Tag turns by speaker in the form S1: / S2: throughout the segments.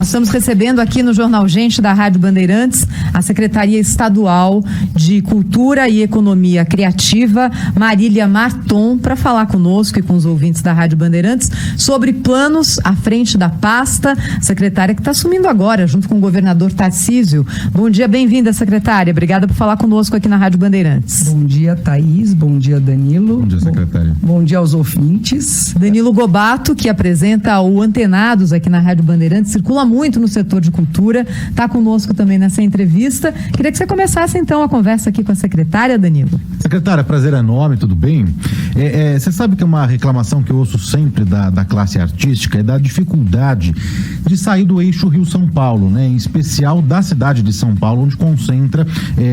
S1: Nós estamos recebendo aqui no Jornal Gente da Rádio Bandeirantes a Secretaria Estadual de Cultura e Economia Criativa, Marília Marton, para falar conosco e com os ouvintes da Rádio Bandeirantes sobre planos à frente da pasta. Secretária que está assumindo agora, junto com o governador Tarcísio. Bom dia, bem-vinda, secretária. Obrigada por falar conosco aqui na Rádio Bandeirantes.
S2: Bom dia, Thaís. Bom dia, Danilo.
S3: Bom dia, secretária.
S2: Bom dia aos ouvintes.
S1: Danilo Gobato, que apresenta o Antenados aqui na Rádio Bandeirantes, circula muito no setor de cultura, está conosco também nessa entrevista. Queria que você começasse então a conversa aqui com a secretária, Danilo.
S3: Secretária, prazer enorme, tudo bem? Você sabe que é uma reclamação que eu ouço sempre da classe artística é da dificuldade de sair do eixo Rio-São Paulo, né? Em especial da cidade de São Paulo, onde concentra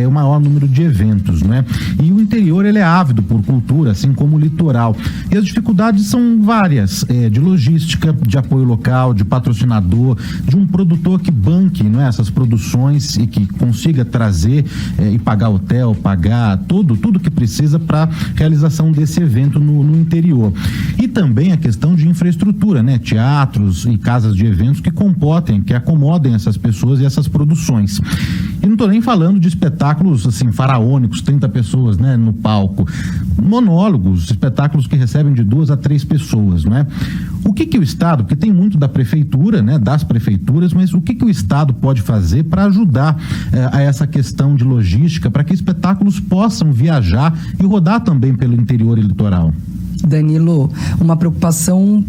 S3: o maior número de eventos, né? E o interior, ele é ávido por cultura, assim como o litoral. E as dificuldades são várias, de logística, de apoio local, de patrocinador, de um produtor que banque, não é, essas produções e que consiga trazer e pagar hotel, pagar tudo que precisa para realização desse evento no interior. E também a questão de infraestrutura, né? Teatros e casas de eventos que comportem, que acomodem essas pessoas e essas produções. E não estou nem falando de espetáculos assim faraônicos, 30 pessoas, né, no palco. Monólogos, espetáculos que recebem de 2 a 3 pessoas, não é? O que o Estado, porque tem muito da prefeitura, né, das prefeituras, mas o que o Estado pode fazer para ajudar a essa questão de logística, para que espetáculos possam viajar e rodar também pelo interior e litoral?
S2: Danilo, uma preocupação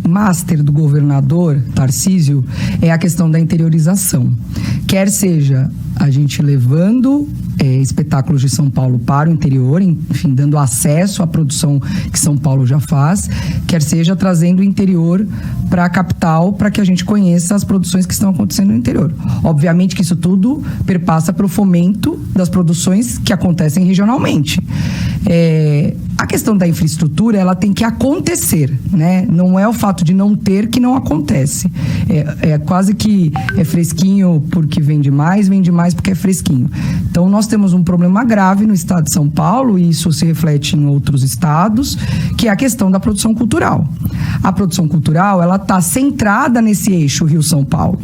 S2: master do governador Tarcísio é a questão da interiorização. Quer seja a gente levando espetáculos de São Paulo para o interior, enfim, dando acesso à produção que São Paulo já faz, quer seja trazendo o interior para a capital, para que a gente conheça as produções que estão acontecendo no interior. Obviamente que isso tudo perpassa pelo fomento das produções que acontecem regionalmente. A questão da infraestrutura, ela tem que acontecer, né? Não é o fato de não ter que não acontece. Quase que é fresquinho porque vende mais porque é fresquinho. Então, nós temos um problema grave no estado de São Paulo, e isso se reflete em outros estados, que é a questão da produção cultural. A produção cultural, ela está centrada nesse eixo Rio-São Paulo,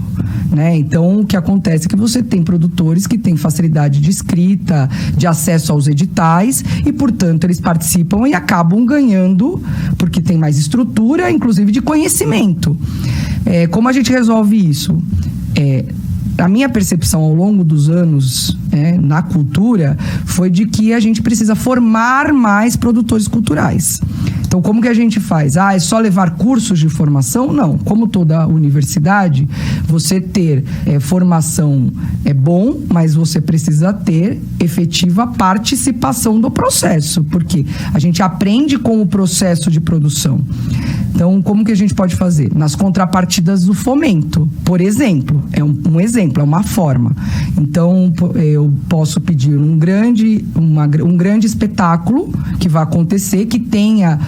S2: né? Então, o que acontece é que você tem produtores que têm facilidade de escrita, de acesso aos editais, e, portanto, eles participam e acabam ganhando, porque tem mais estrutura, inclusive de conhecimento. Como a gente resolve isso? A minha percepção ao longo dos anos na cultura foi de que a gente precisa formar mais produtores culturais. Então, como que a gente faz? É só levar cursos de formação? Não. Como toda universidade, você ter formação é bom, mas você precisa ter efetiva participação do processo, porque a gente aprende com o processo de produção. Então, como que a gente pode fazer? Nas contrapartidas do fomento, por exemplo, um exemplo, é uma forma. Então, eu posso pedir um grande espetáculo que vai acontecer, que tenha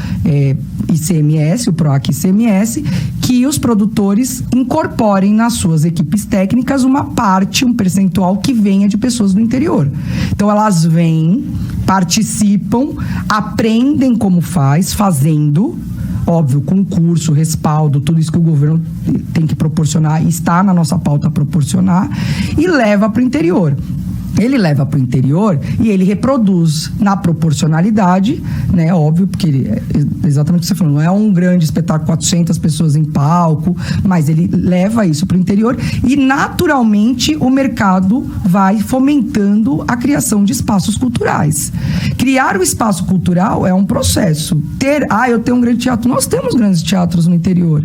S2: ICMS, o PROAC ICMS, que os produtores incorporem nas suas equipes técnicas uma parte, um percentual que venha de pessoas do interior. Então, elas vêm, participam, aprendem como fazendo, óbvio, concurso, respaldo, tudo isso que o governo tem que proporcionar, está na nossa pauta proporcionar, e leva para o interior. Ele leva para o interior e ele reproduz na proporcionalidade, né? Óbvio, porque exatamente o que você falou, não é um grande espetáculo, 400 pessoas em palco, mas ele leva isso para o interior e, naturalmente, o mercado vai fomentando a criação de espaços culturais. Criar o espaço cultural é um processo. Eu tenho um grande teatro. Nós temos grandes teatros no interior.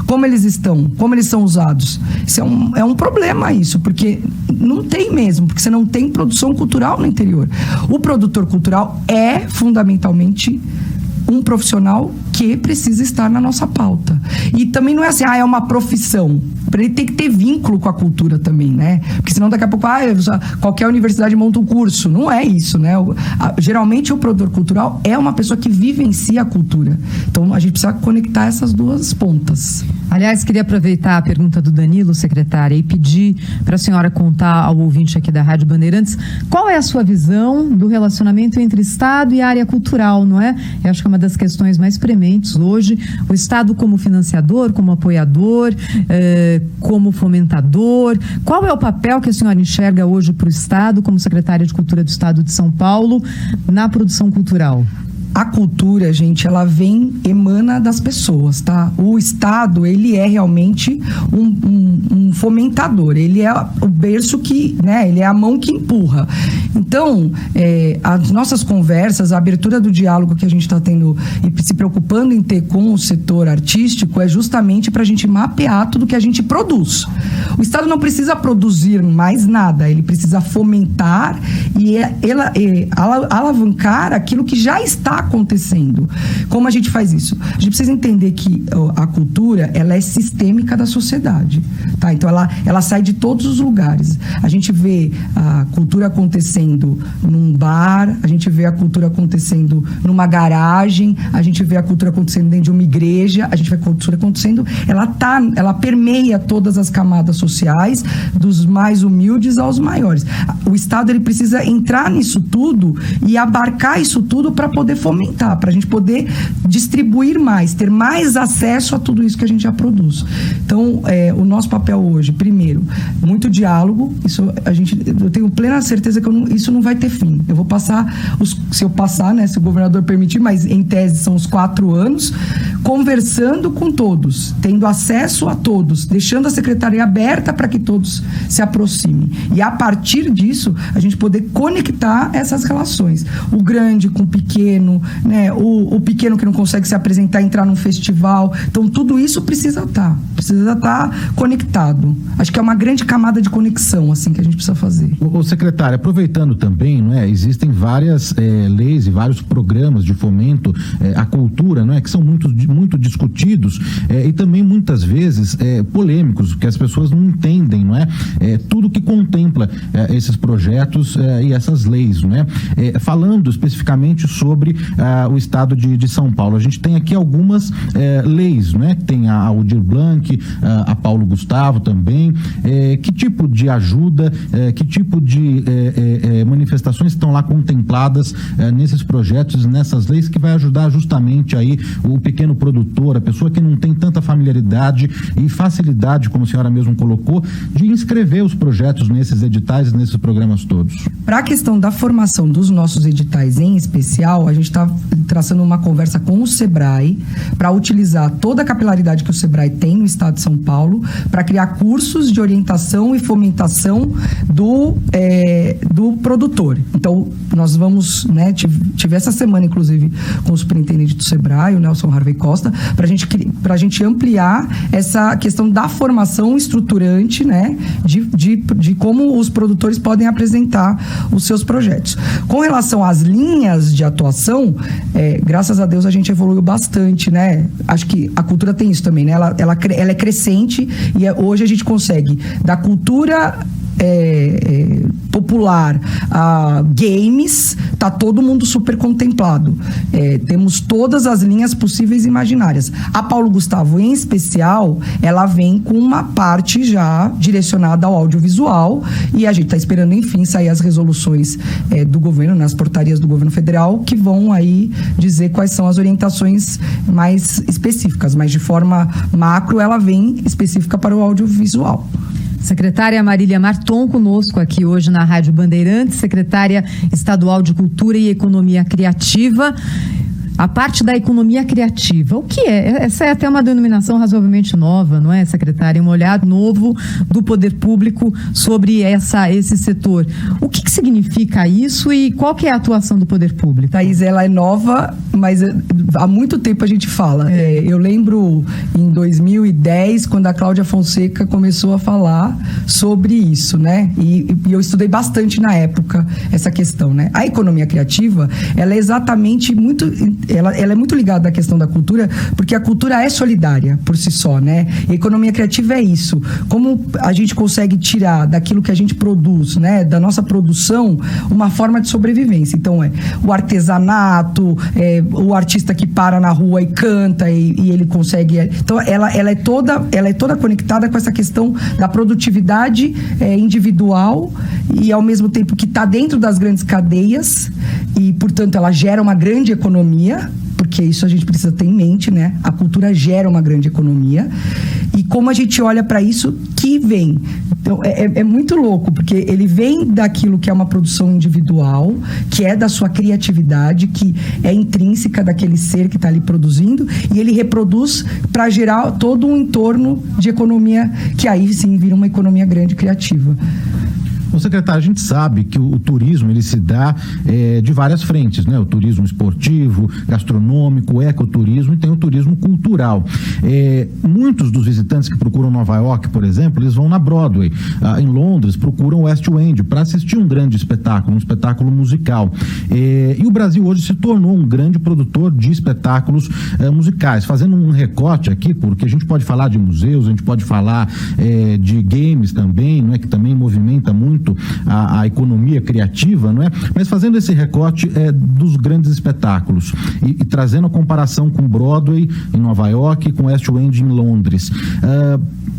S2: Como eles estão? Como eles são usados? Isso é um problema, isso, porque não tem mesmo, porque você não tem produção cultural no interior. O produtor cultural é fundamentalmente um profissional que precisa estar na nossa pauta. E também não é assim, é uma profissão. Ele tem que ter vínculo com a cultura também, né? Porque senão daqui a pouco, qualquer universidade monta um curso. Não é isso, né? Geralmente o produtor cultural é uma pessoa que vivencia a cultura. Então a gente precisa conectar essas duas pontas.
S1: Aliás, queria aproveitar a pergunta do Danilo, secretária, e pedir para a senhora contar ao ouvinte aqui da Rádio Bandeirantes qual é a sua visão do relacionamento entre Estado e área cultural, não é? Eu acho que é uma das questões mais prementes hoje. O Estado como financiador, como apoiador, como fomentador. Qual é o papel que a senhora enxerga hoje para o Estado, como secretária de Cultura do Estado de São Paulo, na produção cultural?
S2: A cultura, gente, ela emana das pessoas, tá? O Estado, ele é realmente um fomentador, ele é o berço que, né, ele é a mão que empurra. Então, as nossas conversas, a abertura do diálogo que a gente está tendo e se preocupando em ter com o setor artístico é justamente para a gente mapear tudo que a gente produz. O Estado não precisa produzir mais nada, ele precisa fomentar e alavancar aquilo que já está acontecendo. Como a gente faz isso? A gente precisa entender que a cultura, ela é sistêmica da sociedade, tá? Então ela sai de todos os lugares. A gente vê a cultura acontecendo num bar, a gente vê a cultura acontecendo numa garagem, a gente vê a cultura acontecendo dentro de uma igreja, a gente vê a cultura acontecendo, ela permeia todas as camadas sociais, dos mais humildes aos maiores. O Estado, ele precisa entrar nisso tudo e abarcar isso tudo para poder fomentar, para a gente poder distribuir mais, ter mais acesso a tudo isso que a gente já produz. Então, o nosso papel hoje, primeiro, muito diálogo. Eu tenho plena certeza que isso não vai ter fim. Eu vou passar, se eu passar, né, se o governador permitir, mas em tese são os 4 anos, conversando com todos, tendo acesso a todos, deixando a secretaria aberta para que todos se aproximem. E a partir disso, a gente poder conectar essas relações. O grande com o pequeno, né? O pequeno que não consegue se apresentar, entrar num festival. Então, tudo isso precisa estar conectado. Acho que é uma grande camada de conexão, assim, que a gente precisa fazer.
S3: Ô, secretária, aproveitando também, não é? Existem várias leis e vários programas de fomento à cultura, não é? Que são muito discutidos e também muitas vezes polêmicos, porque as pessoas não entendem, não é? Tudo que contempla esses projetos e essas leis, não é? Falando especificamente sobre o estado de São Paulo, a gente tem aqui algumas leis, não é? Tem a Aldir Blanc, a Paulo Gustavo também. Que tipo de ajuda, que tipo de manifestações estão lá contempladas nesses projetos, nessas leis, que vai ajudar justamente aí o pequeno produtor, a pessoa que não tem tanta familiaridade e facilidade, como a senhora mesmo colocou, de inscrever os projetos nesses editais, nesses programas todos?
S2: Para a questão da formação dos nossos editais em especial, a gente está traçando uma conversa com o Sebrae para utilizar toda a capilaridade que o Sebrae tem no estado de São Paulo para criar cursos de orientação e fomentação do produtor. Então, nós vamos, né, tive essa semana, inclusive, com o superintendente do Sebrae, o Nelson Harvey Costa, para a gente ampliar essa questão da formação estruturante, né, de como os produtores podem apresentar os seus projetos. Com relação às linhas de atuação, graças a Deus a gente evoluiu bastante, né? Acho que a cultura tem isso também, né? Ela é crescente e hoje a gente consegue da cultura popular a games, tá todo mundo super contemplado. Temos todas as linhas possíveis e imaginárias. A Paulo Gustavo, em especial, ela vem com uma parte já direcionada ao audiovisual e a gente está esperando, enfim, sair as resoluções do governo, nas portarias do governo federal, que vão aí dizer quais são as orientações mais específicas, mas de forma macro ela vem específica para o audiovisual.
S1: Secretária Marília Marton, conosco aqui hoje na Rádio Bandeirantes, secretária estadual de Cultura e Economia Criativa. A parte da economia criativa, o que é? Essa é até uma denominação razoavelmente nova, não é, secretária? Um olhar novo do poder público sobre esse setor. O que significa isso e qual que é a atuação do poder público?
S2: Thaís, ela é nova, mas há muito tempo a gente fala. Eu lembro em 2010, quando a Cláudia Fonseca começou a falar sobre isso, né? E eu estudei bastante na época essa questão, né? A economia criativa, ela é exatamente muito ela é muito ligada à questão da cultura, porque a cultura é solidária por si só, né? E a economia criativa é isso. Como a gente consegue tirar daquilo que a gente produz, né? Da nossa produção, uma forma de sobrevivência. Então, o artesanato, o artista que para na rua e canta e ele consegue... Então, ela é toda conectada com essa questão da produtividade individual e, ao mesmo tempo, que está dentro das grandes cadeias e, portanto, ela gera uma grande economia, porque isso a gente precisa ter em mente, né? A cultura gera uma grande economia. E como a gente olha para isso que vem. Então, é muito louco, porque ele vem daquilo que é uma produção individual, que é da sua criatividade, que é intrínseca daquele ser que está ali produzindo, e ele reproduz para gerar todo um entorno de economia, que aí sim vira uma economia grande criativa.
S3: Ô, secretário, a gente sabe que o turismo ele se dá de várias frentes, né? O turismo esportivo, gastronômico, o ecoturismo e tem o turismo cultural. Muitos dos visitantes que procuram Nova York, por exemplo, eles vão na Broadway. Em Londres, procuram o West End para assistir um grande espetáculo, um espetáculo musical. E o Brasil hoje se tornou um grande produtor de espetáculos musicais. Fazendo um recorte aqui, porque a gente pode falar de museus, a gente pode falar de games também, não é? Que também movimenta muito a economia criativa, não é? Mas fazendo esse recorte dos grandes espetáculos e trazendo a comparação com Broadway em Nova York e com West End em Londres.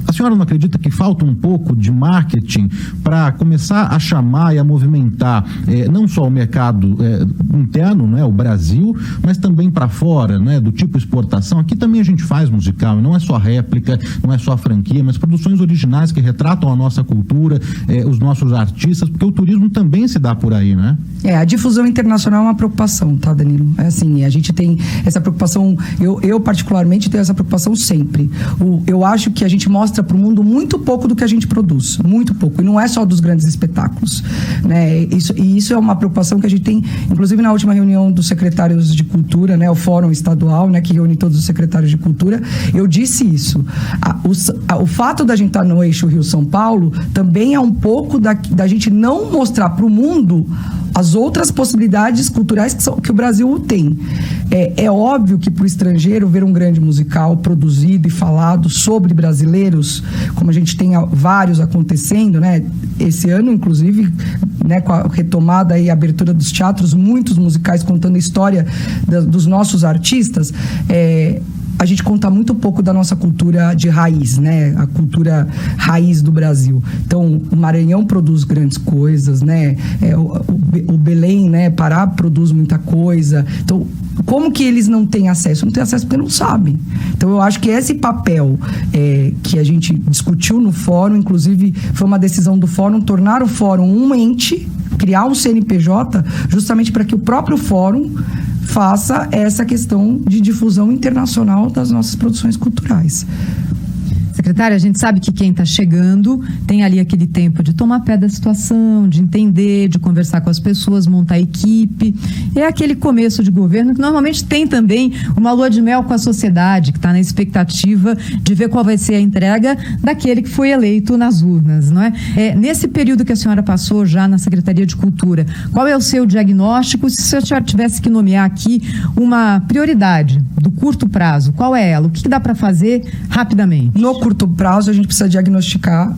S3: A senhora não acredita que falta um pouco de marketing para começar a chamar e a movimentar não só o mercado interno, né, o Brasil, mas também para fora, né, do tipo exportação? Aqui também a gente faz musical, não é só réplica, não é só franquia, mas produções originais que retratam a nossa cultura, os nossos artistas, porque o turismo também se dá por aí, né?
S2: A difusão internacional é uma preocupação, tá, Danilo? É assim, a gente tem essa preocupação, eu particularmente tenho essa preocupação sempre. Eu acho que a gente mostra para o mundo muito pouco do que a gente produz, muito pouco, e não é só dos grandes espetáculos, né? Isso é uma preocupação que a gente tem, inclusive na última reunião dos secretários de cultura, né, o Fórum Estadual, né, que reúne todos os secretários de cultura, eu disse isso. O fato da gente estar no eixo Rio-São Paulo também é um pouco da gente não mostrar para o mundo as outras possibilidades culturais que o Brasil tem. É óbvio que para o estrangeiro ver um grande musical produzido e falado sobre brasileiros, como a gente tem vários acontecendo, né? Esse ano, inclusive, né, com a retomada e abertura dos teatros, muitos musicais contando a história dos nossos artistas, a gente conta muito pouco da nossa cultura de raiz, né? A cultura raiz do Brasil. Então, o Maranhão produz grandes coisas, né? O Belém, né? Pará produz muita coisa. Então, como que eles não têm acesso? Não têm acesso porque não sabem. Então, eu acho que esse papel que a gente discutiu no fórum, inclusive foi uma decisão do fórum, tornar o fórum um ente, criar um CNPJ, justamente para que o próprio fórum faça essa questão de difusão internacional das nossas produções culturais.
S1: Secretária, a gente sabe que quem está chegando tem ali aquele tempo de tomar pé da situação, de entender, de conversar com as pessoas, montar equipe. É aquele começo de governo que normalmente tem também uma lua de mel com a sociedade, que está na expectativa de ver qual vai ser a entrega daquele que foi eleito nas urnas, não é? Nesse período que a senhora passou já na Secretaria de Cultura, qual é o seu diagnóstico? Se a senhora tivesse que nomear aqui uma prioridade do curto prazo, qual é ela? O que dá para fazer rapidamente?
S2: No curto prazo, a gente precisa diagnosticar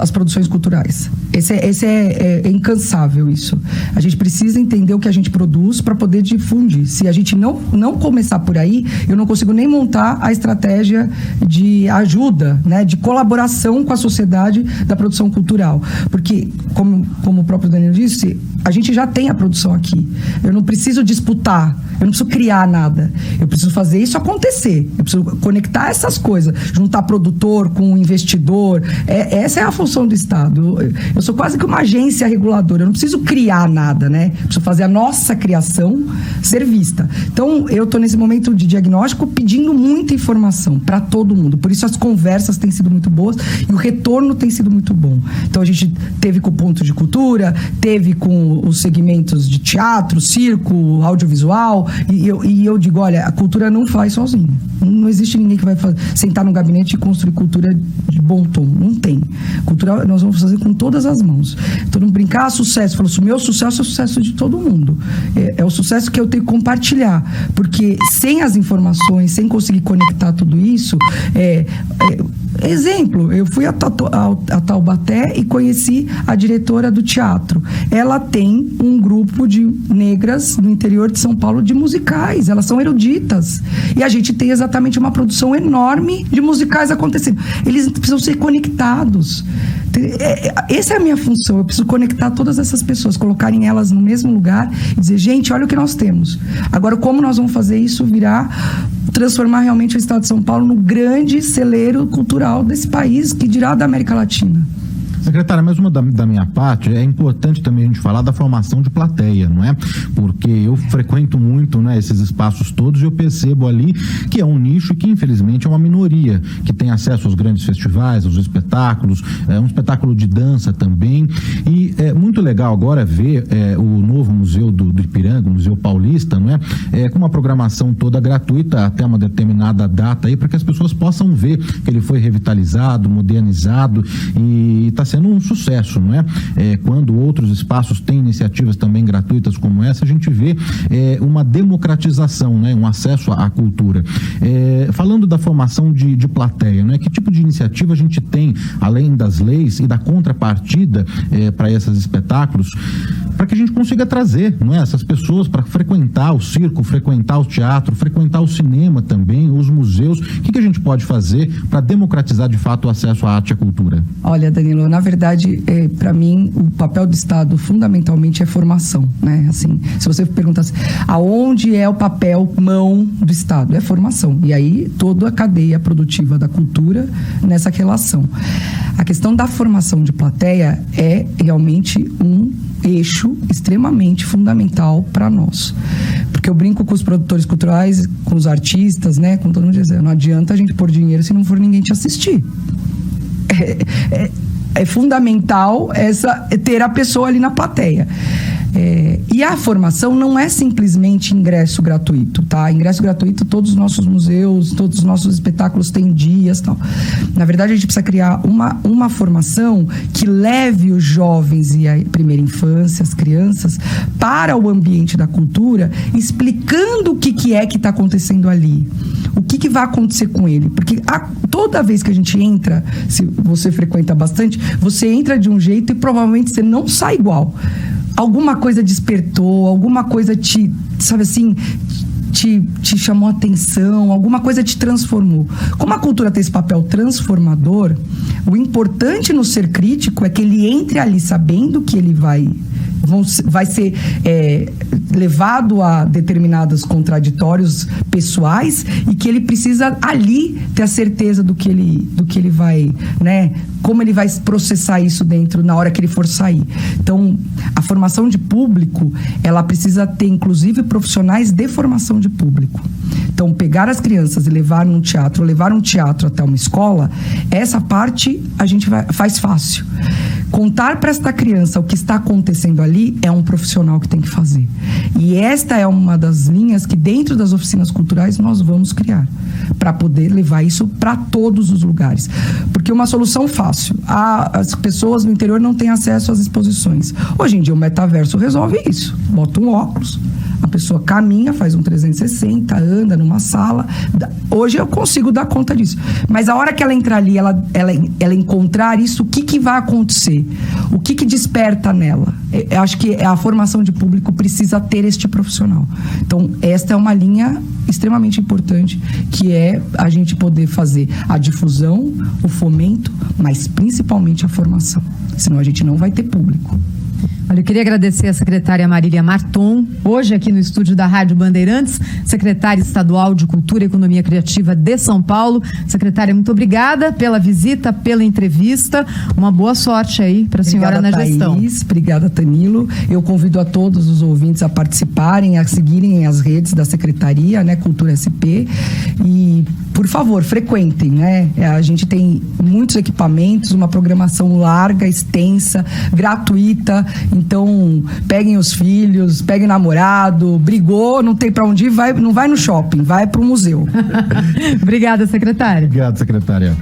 S2: as produções culturais. Esse é incansável isso. A gente precisa entender o que a gente produz para poder difundir. Se a gente não começar por aí, eu não consigo nem montar a estratégia de ajuda, né, de colaboração com a sociedade da produção cultural. Porque, como o próprio Danilo disse, a gente já tem a produção aqui. Eu não preciso disputar, eu não preciso criar nada. Eu preciso fazer isso acontecer. Eu preciso conectar essas coisas, juntar produtor com investidor. Essa é a função do Estado. Eu sou quase que uma agência reguladora. Eu não preciso criar nada, né? Eu preciso fazer a nossa criação ser vista. Então, eu estou nesse momento de diagnóstico pedindo muita informação para todo mundo. Por isso, as conversas têm sido muito boas e o retorno tem sido muito bom. Então, a gente teve com o ponto de cultura, teve com os segmentos de teatro, circo, audiovisual. E eu digo, olha, a cultura não faz sozinho. Não existe ninguém que vai sentar no gabinete e construir cultura de bom tom. Não tem. Cultura nós vamos fazer com todas as nossas mãos. Todo mundo brincar, sucesso. Falou assim, meu sucesso é o sucesso de todo mundo. É o sucesso que eu tenho que compartilhar. Porque sem as informações, sem conseguir conectar tudo isso, exemplo, eu fui a Taubaté e conheci a diretora do teatro. Ela tem um grupo de negras no interior de São Paulo de musicais. Elas são eruditas. E a gente tem exatamente uma produção enorme de musicais acontecendo. Eles precisam ser conectados. Essa é a minha função. Eu preciso conectar todas essas pessoas, colocarem elas no mesmo lugar e dizer, gente, olha o que nós temos. Agora, como nós vamos fazer isso transformar realmente o Estado de São Paulo no grande celeiro cultural desse país, que dirá da América Latina?
S3: Secretária, mais uma da minha parte, é importante também a gente falar da formação de plateia, não é? Porque eu frequento muito, né, esses espaços todos e eu percebo ali que é um nicho e que infelizmente é uma minoria que tem acesso aos grandes festivais, aos espetáculos, um espetáculo de dança também, e é muito legal agora ver o novo museu do Ipiranga, o Museu Paulista, não é? Com uma programação toda gratuita até uma determinada data aí, para que as pessoas possam ver que ele foi revitalizado, modernizado e está sendo um sucesso, não é? Quando outros espaços têm iniciativas também gratuitas como essa, a gente vê uma democratização, né? Um acesso à cultura. Falando da formação de plateia, né? Que tipo de iniciativa a gente tem, além das leis e da contrapartida para esses espetáculos, para que a gente consiga trazer, não é? Essas pessoas para frequentar o circo, frequentar o teatro, frequentar o cinema também, os museus. O que a gente pode fazer para democratizar de fato o acesso à arte e à cultura?
S2: Olha, Danilo, na verdade, para mim, o papel do Estado fundamentalmente é formação, né? Assim, se você perguntasse aonde é o papel mão do Estado, é formação. E aí toda a cadeia produtiva da cultura nessa relação. A questão da formação de plateia é realmente um eixo extremamente fundamental para nós. Porque eu brinco com os produtores culturais, com os artistas, né? Com todo mundo dizendo, não adianta a gente pôr dinheiro se não for ninguém te assistir. É fundamental ter a pessoa ali na plateia. E a formação não é simplesmente ingresso gratuito, tá? Ingresso gratuito, todos os nossos museus, todos os nossos espetáculos têm dias, tal. Na verdade, a gente precisa criar uma formação que leve os jovens e a primeira infância, as crianças, para o ambiente da cultura, explicando o que é que está acontecendo ali. O que vai acontecer com ele? Porque toda vez que a gente entra, se você frequenta bastante, você entra de um jeito e provavelmente você não sai igual. Alguma coisa despertou, alguma coisa te chamou a atenção, alguma coisa te transformou. Como a cultura tem esse papel transformador, o importante no ser crítico é que ele entre ali sabendo que ele vai ser levado a determinados contraditórios pessoais e que ele precisa ali ter a certeza do que ele vai, né? Como ele vai processar isso dentro na hora que ele for sair. Então, a formação de público, ela precisa ter, inclusive, profissionais de formação de público. Então, pegar as crianças e levar um teatro até uma escola, essa parte a gente faz fácil. Contar para esta criança o que está acontecendo ali é um profissional que tem que fazer. E esta é uma das linhas que dentro das oficinas culturais nós vamos criar, para poder levar isso para todos os lugares. Porque uma solução fácil, as pessoas no interior não têm acesso às exposições. Hoje em dia o metaverso resolve isso. Bota um óculos, a pessoa caminha, faz um 360, anda numa sala. Hoje eu consigo dar conta disso. Mas a hora que ela entrar ali, ela encontrar isso, o que vai acontecer? O que desperta nela? Eu acho que a formação de público precisa ter este profissional. Então, esta é uma linha extremamente importante, que é a gente poder fazer a difusão, o fomento, mas principalmente a formação. Senão a gente não vai ter público.
S1: Olha, eu queria agradecer a secretária Marília Marton, hoje aqui no estúdio da Rádio Bandeirantes, secretária estadual de Cultura e Economia Criativa de São Paulo. Secretária, muito obrigada pela visita, pela entrevista. Uma boa sorte aí para a senhora na gestão.
S2: Thaís, obrigada, Tanilo. Eu convido a todos os ouvintes a participarem, a seguirem as redes da Secretaria, né, Cultura SP, e por favor, frequentem, né? A gente tem muitos equipamentos, uma programação larga, extensa, gratuita. Então, peguem os filhos, peguem o namorado, brigou, não tem para onde ir, não vai no shopping, vai para o museu.
S1: Obrigada, secretária.
S3: Obrigado, secretária.